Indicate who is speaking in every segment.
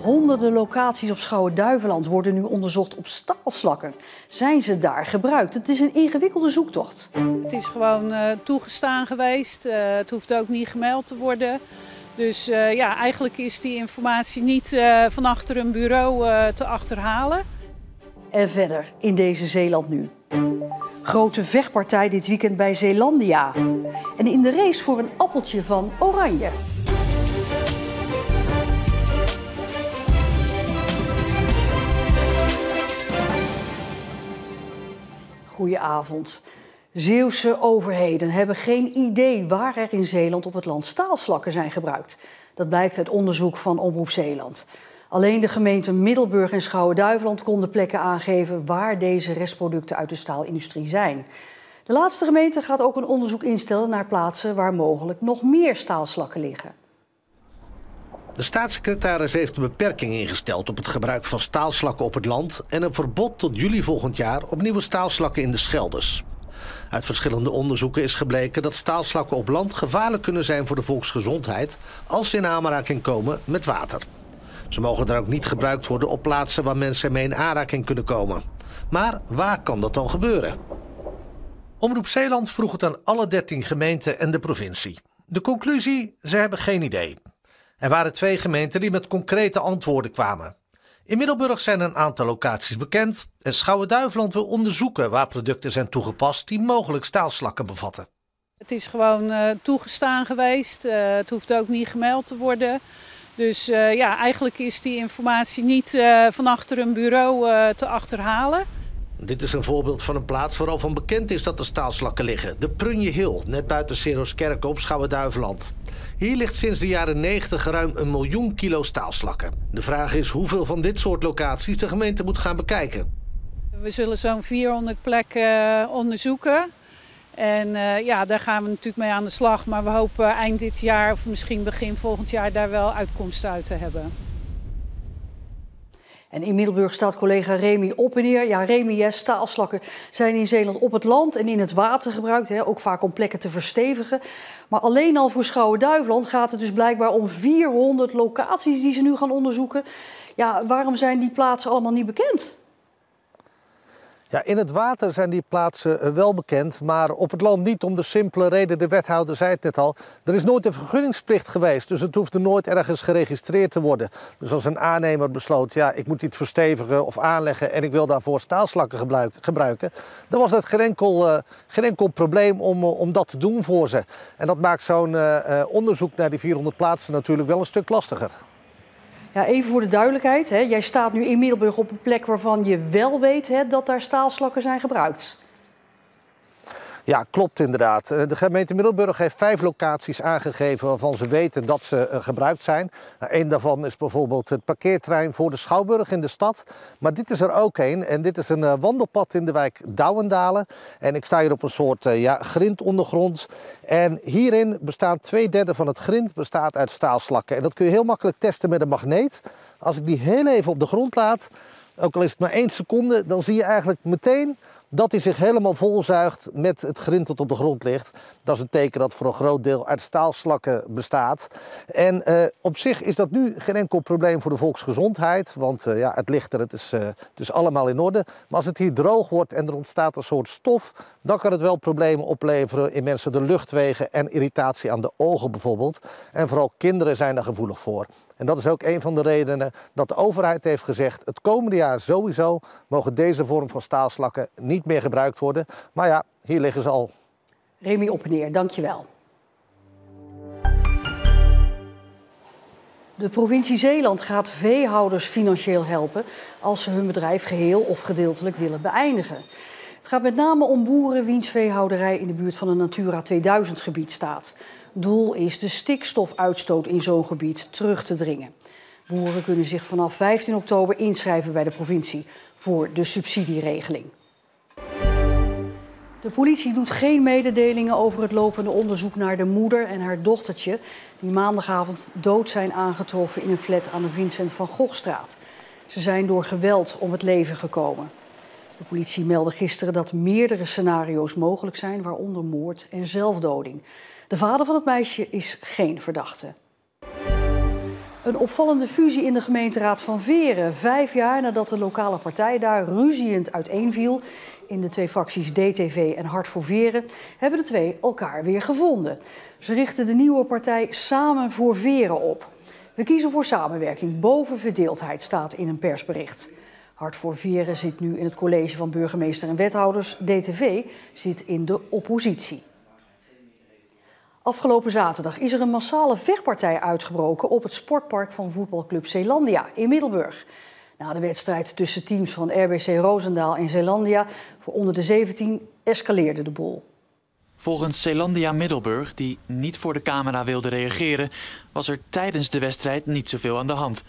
Speaker 1: Honderden locaties op Schouwen-Duiveland worden nu onderzocht op staalslakken. Zijn ze daar gebruikt? Het is een ingewikkelde zoektocht.
Speaker 2: Het is gewoon toegestaan geweest. Het hoeft ook niet gemeld te worden. Dus ja, eigenlijk is die informatie niet van achter een bureau te achterhalen.
Speaker 1: En verder in deze Zeeland nu. Grote vechtpartij dit weekend bij Zeelandia. En in de race voor een appeltje van Oranje. Goedenavond. Zeeuwse overheden hebben geen idee waar er in Zeeland op het land staalslakken zijn gebruikt. Dat blijkt uit onderzoek van Omroep Zeeland. Alleen de gemeenten Middelburg en Schouwen-Duiveland konden plekken aangeven waar deze restproducten uit de staalindustrie zijn. De laatste gemeente gaat ook een onderzoek instellen naar plaatsen waar mogelijk nog meer staalslakken liggen.
Speaker 3: De staatssecretaris heeft een beperking ingesteld op het gebruik van staalslakken op het land en een verbod tot juli volgend jaar op nieuwe staalslakken in de Schelders. Uit verschillende onderzoeken is gebleken dat staalslakken op land gevaarlijk kunnen zijn voor de volksgezondheid als ze in aanraking komen met water. Ze mogen dan ook niet gebruikt worden op plaatsen waar mensen ermee in aanraking kunnen komen. Maar waar kan dat dan gebeuren? Omroep Zeeland vroeg het aan alle 13 gemeenten en de provincie. De conclusie? Ze hebben geen idee. Er waren 2 gemeenten die met concrete antwoorden kwamen. In Middelburg zijn een aantal locaties bekend en Schouwen-Duiveland wil onderzoeken waar producten zijn toegepast die mogelijk staalslakken bevatten.
Speaker 2: Het is gewoon toegestaan geweest. Het hoeft ook niet gemeld te worden. Dus ja, eigenlijk is die informatie niet van achter een bureau te achterhalen.
Speaker 3: Dit is een voorbeeld van een plaats waar al van bekend is dat er staalslakken liggen. De Prunje Hill, net buiten Seroskerke op Schouwen-Duiveland. Hier ligt sinds de jaren 90 ruim 1 miljoen kilo staalslakken. De vraag is hoeveel van dit soort locaties de gemeente moet gaan bekijken.
Speaker 2: We zullen zo'n 400 plekken onderzoeken. En ja, daar gaan we natuurlijk mee aan de slag. Maar we hopen eind dit jaar of misschien begin volgend jaar daar wel uitkomsten uit te hebben.
Speaker 1: En in Middelburg staat collega Remy Oppeneer. Ja, Remy, staalslakken zijn in Zeeland op het land en in het water gebruikt. Ook vaak om plekken te verstevigen. Maar alleen al voor Schouwen-Duiveland gaat het dus blijkbaar om 400 locaties die ze nu gaan onderzoeken. Ja, waarom zijn die plaatsen allemaal niet bekend?
Speaker 3: Ja, in het water zijn die plaatsen wel bekend, maar op het land niet om de simpele reden, de wethouder zei het net al, er is nooit een vergunningsplicht geweest, dus het hoeft er nooit ergens geregistreerd te worden. Dus als een aannemer besloot, ja, ik moet iets verstevigen of aanleggen en ik wil daarvoor staalslakken gebruiken, dan was dat geen enkel probleem om dat te doen voor ze. En dat maakt zo'n onderzoek naar die 400 plaatsen natuurlijk wel een stuk lastiger.
Speaker 1: Ja, even voor de duidelijkheid. Jij staat nu in Middelburg op een plek waarvan je wel weet dat daar staalslakken zijn gebruikt.
Speaker 3: Ja, klopt inderdaad. De gemeente Middelburg heeft 5 locaties aangegeven waarvan ze weten dat ze gebruikt zijn. Eén daarvan is bijvoorbeeld het parkeerterrein voor de Schouwburg in de stad. Maar dit is er ook één en dit is een wandelpad in de wijk Douwendalen. En ik sta hier op een soort grindondergrond. En hierin bestaat 2/3 van het grind bestaat uit staalslakken. En dat kun je heel makkelijk testen met een magneet. Als ik die heel even op de grond laat, ook al is het maar 1 seconde, dan zie je eigenlijk meteen dat hij zich helemaal volzuigt met het grind dat op de grond ligt. Dat is een teken dat voor een groot deel uit staalslakken bestaat. En op zich is dat nu geen enkel probleem voor de volksgezondheid. Want ja, het ligt er, het is allemaal in orde. Maar als het hier droog wordt en er ontstaat een soort stof, dan kan het wel problemen opleveren in mensen de luchtwegen en irritatie aan de ogen bijvoorbeeld. En vooral kinderen zijn daar gevoelig voor. En dat is ook een van de redenen dat de overheid heeft gezegd, het komende jaar sowieso mogen deze vorm van staalslakken niet meer gebruikt worden. Maar ja, hier liggen ze al.
Speaker 1: Remy Oppeneer, dankjewel. De provincie Zeeland gaat veehouders financieel helpen als ze hun bedrijf geheel of gedeeltelijk willen beëindigen. Het gaat met name om boeren wiens veehouderij in de buurt van een Natura 2000 gebied staat. Doel is de stikstofuitstoot in zo'n gebied terug te dringen. Boeren kunnen zich vanaf 15 oktober inschrijven bij de provincie voor de subsidieregeling. De politie doet geen mededelingen over het lopende onderzoek naar de moeder en haar dochtertje die maandagavond dood zijn aangetroffen in een flat aan de Vincent van Gogstraat. Ze zijn door geweld om het leven gekomen. De politie meldde gisteren dat meerdere scenario's mogelijk zijn, waaronder moord en zelfdoding. De vader van het meisje is geen verdachte. Een opvallende fusie in de gemeenteraad van Veere. 5 jaar nadat de lokale partij daar ruziend uiteenviel in de 2 fracties DTV en Hart voor Veere, hebben de 2 elkaar weer gevonden. Ze richten de nieuwe partij Samen voor Veere op. We kiezen voor samenwerking boven verdeeldheid, staat in een persbericht. Hart voor Veere zit nu in het college van burgemeester en wethouders. DTV zit in de oppositie. Afgelopen zaterdag is er een massale vechtpartij uitgebroken op het sportpark van voetbalclub Zeelandia in Middelburg. Na de wedstrijd tussen teams van RBC Roosendaal en Zeelandia voor onder de 17 escaleerde de boel.
Speaker 4: Volgens Zeelandia Middelburg, die niet voor de camera wilde reageren, was er tijdens de wedstrijd niet zoveel aan de hand.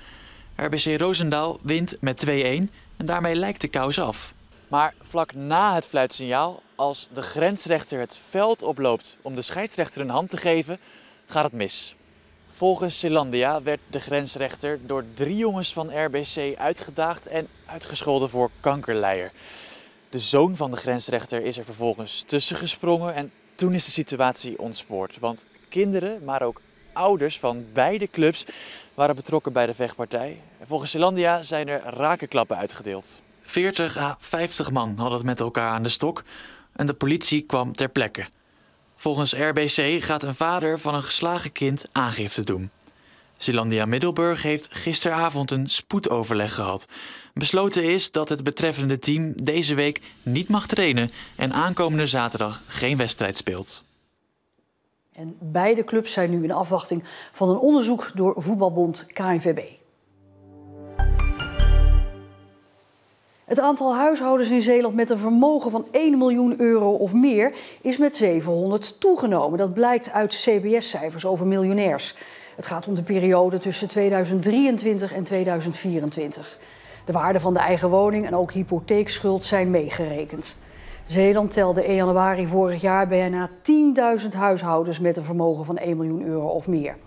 Speaker 4: RBC Roosendaal wint met 2-1 en daarmee lijkt de kous af. Maar vlak na het fluitsignaal, als de grensrechter het veld oploopt om de scheidsrechter een hand te geven, gaat het mis. Volgens Zeelandia werd de grensrechter door 3 jongens van RBC uitgedaagd en uitgescholden voor kankerleier. De zoon van de grensrechter is er vervolgens tussen gesprongen en toen is de situatie ontspoord. Want kinderen, maar ook ouders van beide clubs waren betrokken bij de vechtpartij. En volgens Zeelandia zijn er rakenklappen uitgedeeld. 40 à 50 man hadden het met elkaar aan de stok en de politie kwam ter plekke. Volgens RBC gaat een vader van een geslagen kind aangifte doen. Zeelandia Middelburg heeft gisteravond een spoedoverleg gehad. Besloten is dat het betreffende team deze week niet mag trainen en aankomende zaterdag geen wedstrijd speelt.
Speaker 1: En beide clubs zijn nu in afwachting van een onderzoek door voetbalbond KNVB. Het aantal huishoudens in Zeeland met een vermogen van 1 miljoen euro of meer is met 700 toegenomen. Dat blijkt uit CBS-cijfers over miljonairs. Het gaat om de periode tussen 2023 en 2024. De waarde van de eigen woning en ook hypotheekschuld zijn meegerekend. Zeeland telde 1 januari vorig jaar bijna 10.000 huishoudens met een vermogen van 1 miljoen euro of meer.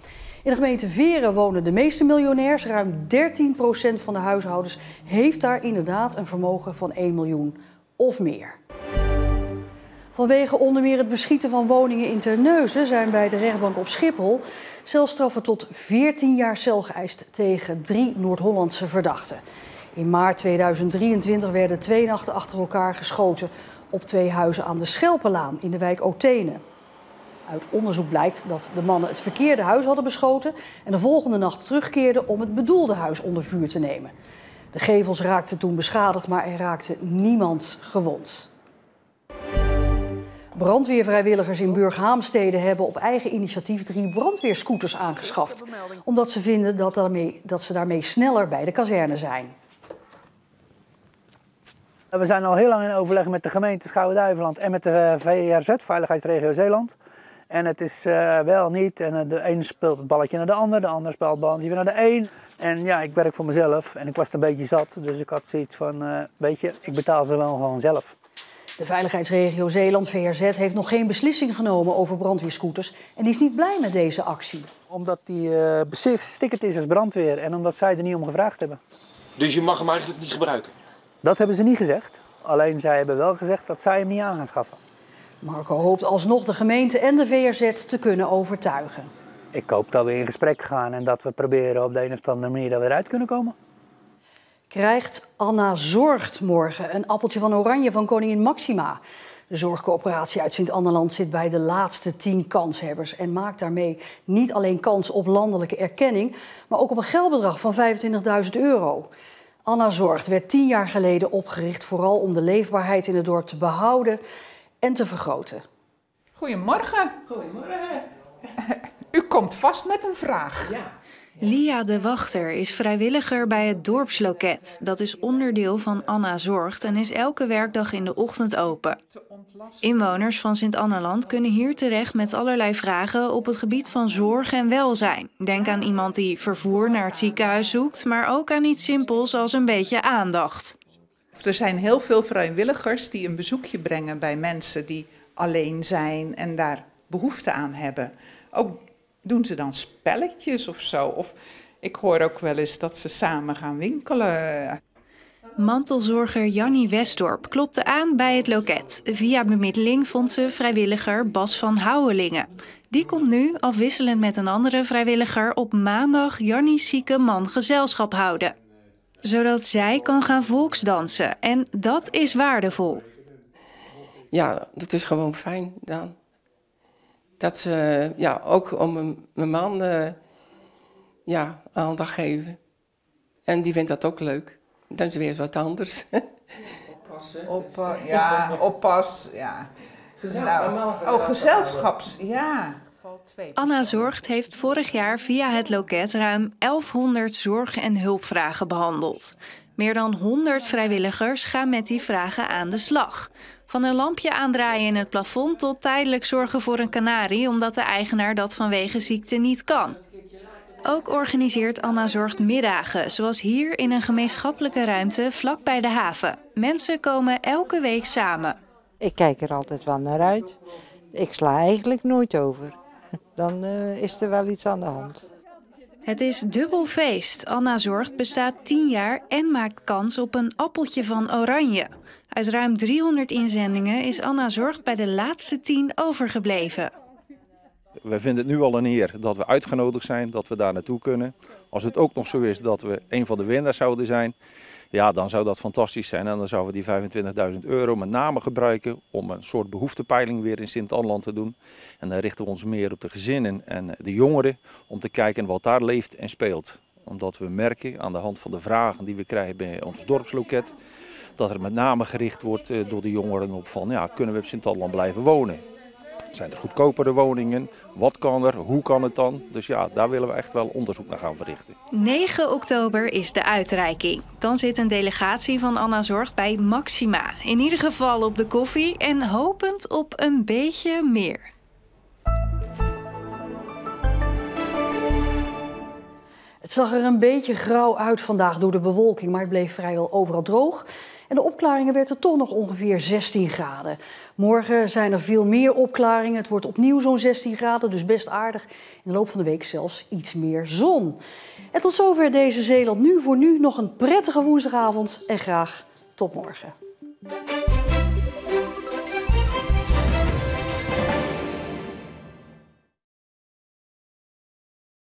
Speaker 1: In de gemeente Veere wonen de meeste miljonairs. Ruim 13% van de huishoudens heeft daar inderdaad een vermogen van 1 miljoen of meer. Vanwege onder meer het beschieten van woningen in Terneuzen zijn bij de rechtbank op Schiphol celstraffen tot 14 jaar cel geëist tegen 3 Noord-Hollandse verdachten. In maart 2023 werden 2 nachten achter elkaar geschoten op 2 huizen aan de Schelpenlaan in de wijk Otene. Uit onderzoek blijkt dat de mannen het verkeerde huis hadden beschoten en de volgende nacht terugkeerden om het bedoelde huis onder vuur te nemen. De gevels raakten toen beschadigd, maar er raakte niemand gewond. Brandweervrijwilligers in Burghaamstede hebben op eigen initiatief 3 brandweerscooters aangeschaft, omdat ze vinden dat ze daarmee sneller bij de kazerne zijn.
Speaker 5: We zijn al heel lang in overleg met de gemeente Schouwen-Duiveland en met de VRZ, Veiligheidsregio Zeeland. En het is wel niet, en de ene speelt het balletje naar de ander speelt het balletje weer naar de een. En ja, ik werk voor mezelf en ik was een beetje zat, dus ik had zoiets van, weet je, ik betaal ze wel gewoon zelf.
Speaker 1: De Veiligheidsregio Zeeland, VRZ, heeft nog geen beslissing genomen over brandweerscooters en die is niet blij met deze actie.
Speaker 5: Omdat die bestickerd is als brandweer en omdat zij er niet om gevraagd hebben.
Speaker 6: Dus je mag hem eigenlijk niet gebruiken?
Speaker 5: Dat hebben ze niet gezegd, alleen zij hebben wel gezegd dat zij hem niet aan gaan schaffen.
Speaker 1: Marco hoopt alsnog de gemeente en de VRZ te kunnen overtuigen.
Speaker 5: Ik hoop dat we in gesprek gaan en dat we proberen op de een of andere manier dat we eruit kunnen komen.
Speaker 1: Krijgt Anna Zorgt morgen een appeltje van oranje van koningin Maxima. De zorgcoöperatie uit Sint-Anneland zit bij de laatste 10 kanshebbers en maakt daarmee niet alleen kans op landelijke erkenning, maar ook op een geldbedrag van €25.000. Anna Zorgt werd 10 jaar geleden opgericht, vooral om de leefbaarheid in het dorp te behouden en te vergroten.
Speaker 7: Goedemorgen.
Speaker 1: Goedemorgen.
Speaker 7: U komt vast met een vraag.
Speaker 1: Ja.
Speaker 8: Lia de Wachter is vrijwilliger bij het dorpsloket. Dat is onderdeel van Anna Zorgt en is elke werkdag in de ochtend open. Inwoners van Sint-Anneland kunnen hier terecht met allerlei vragen op het gebied van zorg en welzijn. Denk aan iemand die vervoer naar het ziekenhuis zoekt, maar ook aan iets simpels als een beetje aandacht.
Speaker 7: Er zijn heel veel vrijwilligers die een bezoekje brengen bij mensen die alleen zijn en daar behoefte aan hebben. Ook doen ze dan spelletjes of zo? Of ik hoor ook wel eens dat ze samen gaan winkelen.
Speaker 8: Mantelzorger Jannie Westdorp klopte aan bij het loket. Via bemiddeling vond ze vrijwilliger Bas van Houwelingen. Die komt nu, afwisselend met een andere vrijwilliger, op maandag Jannie's zieke man gezelschap houden. Zodat zij kan gaan volksdansen. En dat is waardevol.
Speaker 9: Ja, dat is gewoon fijn dan. Dat ze ook om mijn man aandacht geven. En die vindt dat ook leuk. Dan is weer wat anders.
Speaker 7: Oppassen. Oppas. Ja. Gezelschaps. Ja.
Speaker 8: Anna Zorgt heeft vorig jaar via het loket ruim 1100 zorg- en hulpvragen behandeld. Meer dan 100 vrijwilligers gaan met die vragen aan de slag. Van een lampje aandraaien in het plafond tot tijdelijk zorgen voor een kanarie, omdat de eigenaar dat vanwege ziekte niet kan. Ook organiseert Anna Zorgt middagen, zoals hier in een gemeenschappelijke ruimte vlak bij de haven. Mensen komen elke week samen.
Speaker 10: Ik kijk er altijd wel naar uit. Ik sla eigenlijk nooit over. Dan is er wel iets aan de hand.
Speaker 8: Het is dubbel feest. Anna Zorgt bestaat 10 jaar en maakt kans op een appeltje van oranje. Uit ruim 300 inzendingen is Anna Zorgt bij de laatste 10 overgebleven.
Speaker 11: We vinden het nu al een eer dat we uitgenodigd zijn, dat we daar naartoe kunnen. Als het ook nog zo is dat we een van de winnaars zouden zijn, ja, dan zou dat fantastisch zijn. En dan zouden we die €25.000 met name gebruiken om een soort behoeftepeiling weer in Sint-Anneland te doen. En dan richten we ons meer op de gezinnen en de jongeren om te kijken wat daar leeft en speelt. Omdat we merken aan de hand van de vragen die we krijgen bij ons dorpsloket, dat er met name gericht wordt door de jongeren op van, ja, kunnen we op Sint-Anneland blijven wonen? Zijn er goedkopere woningen? Wat kan er? Hoe kan het dan? Dus ja, daar willen we echt wel onderzoek naar gaan verrichten.
Speaker 8: 9 oktober is de uitreiking. Dan zit een delegatie van Anna Zorgt bij Maxima. In ieder geval op de koffie en hopend op een beetje meer.
Speaker 1: Het zag er een beetje grauw uit vandaag door de bewolking, maar het bleef vrijwel overal droog. En de opklaringen werd er toch nog ongeveer 16 graden. Morgen zijn er veel meer opklaringen. Het wordt opnieuw zo'n 16 graden, dus best aardig. In de loop van de week zelfs iets meer zon. En tot zover deze Zeeland Nu. Voor nu nog een prettige woensdagavond en graag tot morgen.